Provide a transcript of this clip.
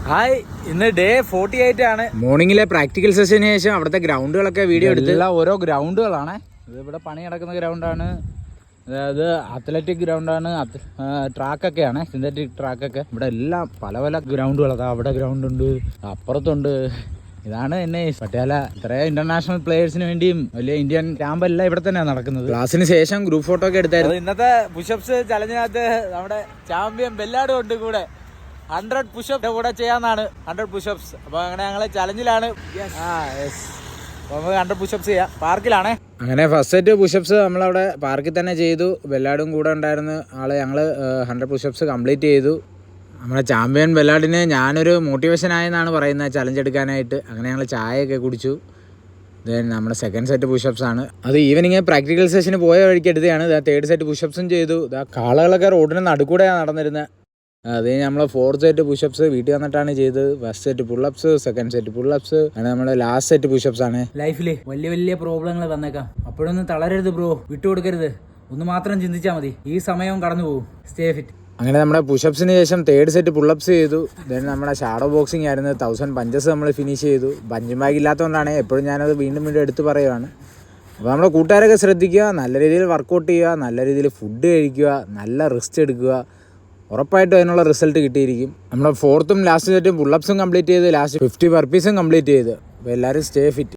Hi, ഇന്ന് day 48 ആണ്. മോർണിംഗിലെ practical സെഷന് ശേഷം അവിടുത്തെ ഗ്രൗണ്ടുകളൊക്കെ വീഡിയോ എടുത്ത് ഓരോ ഗ്രൗണ്ടുകളാണ്. ഇവിടെ പണി നടക്കുന്ന ഗ്രൗണ്ടാണ്. അതായത് അത്ലറ്റിക് ഗ്രൗണ്ടാണ്, ട്രാക്കൊക്കെയാണ്, സിന്തറ്റിക് ട്രാക്കൊക്കെ. ഇവിടെ എല്ലാം പല പല ഗ്രൗണ്ടുകൾ. അതാ അവിടെ ഗ്രൗണ്ടുണ്ട്, അപ്പുറത്തുണ്ട്. ഇതാണ് എന്നെ പട്യാല. ഇത്രയും ഇന്റർനാഷണൽ പ്ലേയേഴ്സിന് വേണ്ടിയും വലിയ ഇന്ത്യൻ ക്യാമ്പെല്ലാം ഇവിടെ തന്നെയാണ് നടക്കുന്നത്. ക്ലാസ്സിന് ശേഷം ഗ്രൂപ്പ് ഫോട്ടോ ഒക്കെ എടുത്തായിരുന്നു. ഇന്നത്തെ പുഷപ്സ് ചലഞ്ചിനകത്ത് നമ്മുടെ ചാമ്പ്യൻ ബെല്ലാടും ഉണ്ട് കൂടെ. 100 പുഷപ്പ് കൂടെ ചെയ്യാന്നാണ്. 100 പുഷപ്സ്. അപ്പൊ അങ്ങനെ ഞങ്ങള് ചലഞ്ചിലാണ്. നമുക്ക് 100 പുഷപ്സ് ചെയ്യാം. പാർക്കിലാണേ. അങ്ങനെ ഫസ്റ്റ് സെറ്റ് പുഷപ്സ് നമ്മളവിടെ പാർക്കിൽ തന്നെ ചെയ്തു. ബെല്ലാടും കൂടെ ഉണ്ടായിരുന്ന ആള്. ഞങ്ങള് 100 പുഷപ്സ് കംപ്ലീറ്റ് ചെയ്തു. നമ്മുടെ ചാമ്പ്യൻ ബെല്ലാഡിന് ഞാനൊരു മോട്ടിവേഷൻ ആയെന്നാണ് പറയുന്നത് ചലഞ്ച് എടുക്കാനായിട്ട്. അങ്ങനെ ഞങ്ങൾ ചായയൊക്കെ കുടിച്ചു. ദെൻ നമ്മുടെ സെക്കൻഡ് സെറ്റ് പുഷപ്സ് ആണ്. അത് ഈവനിങ് പ്രാക്ടിക്കൽ സെഷന് പോയ വഴിക്ക് എടുത്തതാണ്. തേർഡ് സെറ്റ് പുഷപ്സും ചെയ്തു. കാളകളൊക്കെ റോഡിന് നടുക്കൂടെയാണ് നടന്നിരുന്നത്. അത് നമ്മൾ ഫോർത്ത് സെറ്റ് പുഷപ്സ് വീട്ടിൽ വന്നിട്ടാണ് ചെയ്തത്. First set pull-ups, second set pull-ups, അങ്ങനെ നമ്മുടെ ലാസ്റ്റ് സെറ്റ് പുഷപ്സ് ആണ്. ലൈഫില് വലിയ വലിയ പ്രോബ്ലങ്ങൾ വന്നേക്കാം. അപ്പോഴൊന്നും തളരരുത് ബ്രോ, വിട്ടുകൊടുക്കരുത്. ഒന്ന് മാത്രം ചിന്തിച്ചാൽ മതി, ഈ സമയവും കടന്നു പോകും. Stay fit. അങ്ങനെ നമ്മുടെ പുഷപ്സിന് ശേഷം തേർഡ് സെറ്റ് പുള്ളപ്സ് ചെയ്തു. ദെൻ നമ്മുടെ ഷാഡോ ബോക്സിംഗ് ആയിരുന്നു. 1000 പഞ്ചസ് നമ്മൾ ഫിനിഷ് ചെയ്തു. പഞ്ചിങ് ബാഗ് ഇല്ലാത്തതുകൊണ്ടാണ് എപ്പോഴും ഞാനത് വീണ്ടും എടുത്ത് പറയുവാണ്. അപ്പോൾ നമ്മുടെ കൂട്ടുകാരൊക്കെ ശ്രദ്ധിക്കുക, നല്ല രീതിയിൽ വർക്കൗട്ട് ചെയ്യുക, നല്ല രീതിയിൽ ഫുഡ് കഴിക്കുക, നല്ല റെസ്റ്റ് എടുക്കുക. ഉറപ്പായിട്ടും അതിനുള്ള റിസൾട്ട് കിട്ടിയിരിക്കും. നമ്മുടെ ഫോർത്തും ലാസ്റ്റ് സെറ്റും പുള്ളപ്സും കംപ്ലീറ്റ് ചെയ്ത് ലാസ്റ്റ് 50 ബർപ്പീസും കംപ്ലീറ്റ് ചെയ്ത്. അപ്പോൾ എല്ലാവരും സ്റ്റേ ഫിറ്റ്.